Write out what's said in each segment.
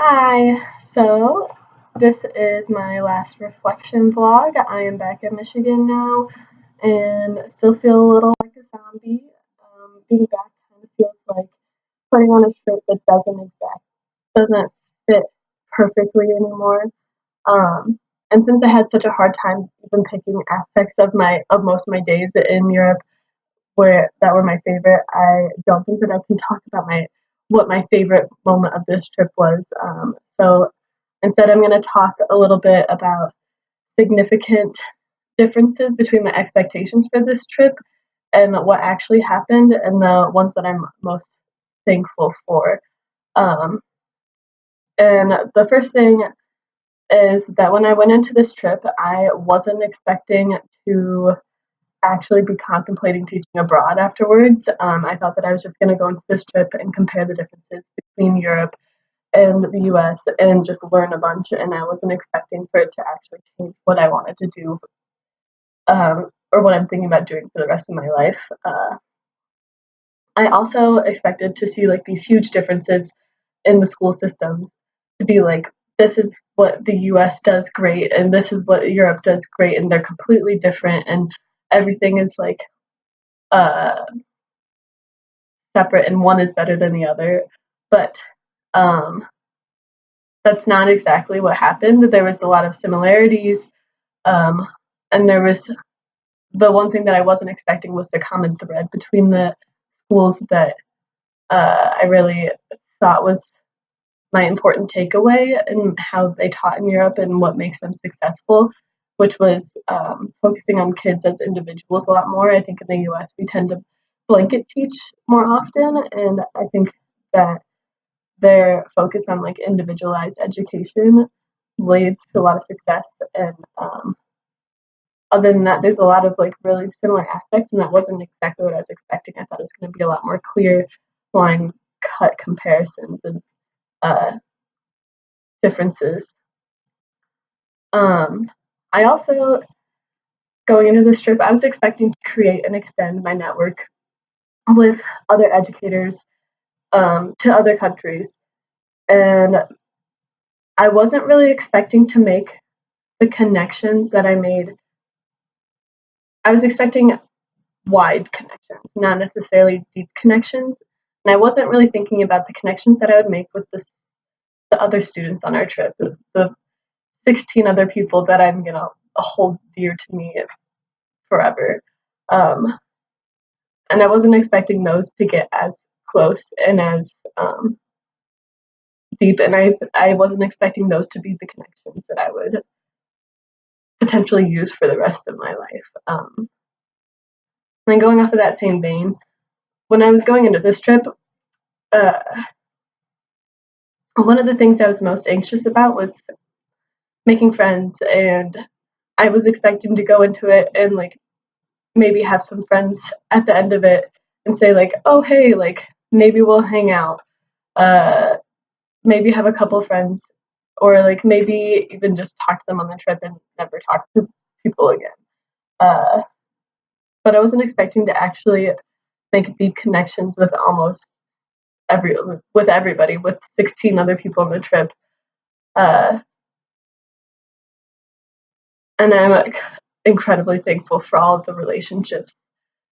Hi, so this is my last reflection vlog. I am back in Michigan now and still feel a little like a zombie. Being back kind of feels like putting on a shirt that doesn't fit perfectly anymore. Um, and since I had such a hard time even picking aspects of most of my days in Europe where that were my favorite, I don't think that I can talk about my what my favorite moment of this trip was. So instead, I'm going to talk a little bit about significant differences between my expectations for this trip and what actually happened, and the ones that I'm most thankful for. Um, and the first thing is that when I went into this trip, I wasn't expecting to actually be contemplating teaching abroad afterwards. I thought that I was just going to go into this trip and compare the differences between Europe and the US and just learn a bunch. And I wasn't expecting for it to actually change what I wanted to do, or what I'm thinking about doing for the rest of my life. I also expected to see like these huge differences in the school systems, to be like, this is what the US does great and this is what Europe does great, and they're completely different, and everything is like uh separate and one is better than the other. But um, that's not exactly what happened. There was a lot of similarities, um, and there was the one thing that I wasn't expecting was the common thread between the schools that I really thought was my important takeaway and how they taught in Europe and what makes them successful, which was focusing on kids as individuals a lot more. I think in the US we tend to blanket teach more often, and I think that their focus on like individualized education leads to a lot of success. And other than that, there's a lot of like really similar aspects, and that wasn't exactly what I was expecting. I thought it was going to be a lot more clear line cut comparisons and uh, differences. Um, I also, going into this trip, I was expecting to create and extend my network with other educators, to other countries, and I wasn't really expecting to make the connections that I made. I was expecting wide connections, not necessarily deep connections. And I wasn't really thinking about the connections that I would make with the other students on our trip, the 16 other people that I'm going to hold dear to me forever. Um, and I wasn't expecting those to get as close and as deep. And I wasn't expecting those to be the connections that I would potentially use for the rest of my life. And going off of that same vein, when I was going into this trip, uh, one of the things I was most anxious about was making friends, and I was expecting to go into it and like maybe have some friends at the end of it and say like, oh hey, like maybe we'll hang out, uh, maybe have a couple friends, or like maybe even just talk to them on the trip and never talk to people again. Uh, but I wasn't expecting to actually make deep connections with almost every with everybody, with 16 other people on the trip. Uh, and I'm like incredibly thankful for all of the relationships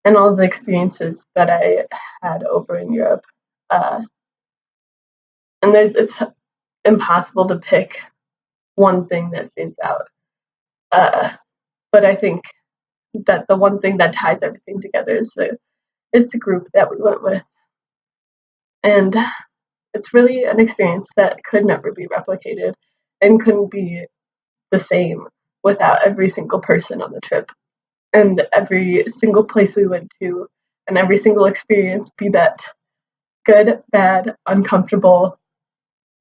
and all of the experiences that I had over in Europe. Uh, and it's impossible to pick one thing that stands out. Uh, but I think that the one thing that ties everything together is the group that we went with, and it's really an experience that could never be replicated and couldn't be the same without every single person on the trip and every single place we went to and every single experience, be that good, bad, uncomfortable,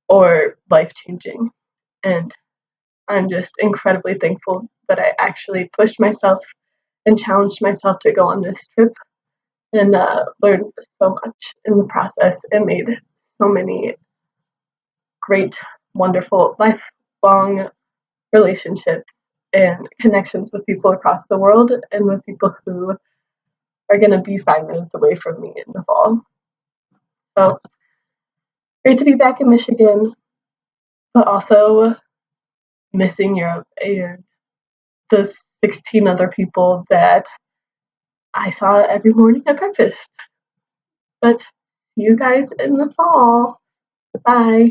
or life changing. And I'm just incredibly thankful that I actually pushed myself and challenged myself to go on this trip and learned so much in the process and made so many great, wonderful, lifelong relationships and connections with people across the world and with people who are going to be 5 minutes away from me in the fall. So great to be back in Michigan. but also missing Europe and the 16 other people that I saw every morning at breakfast. But see you guys in the fall. Bye.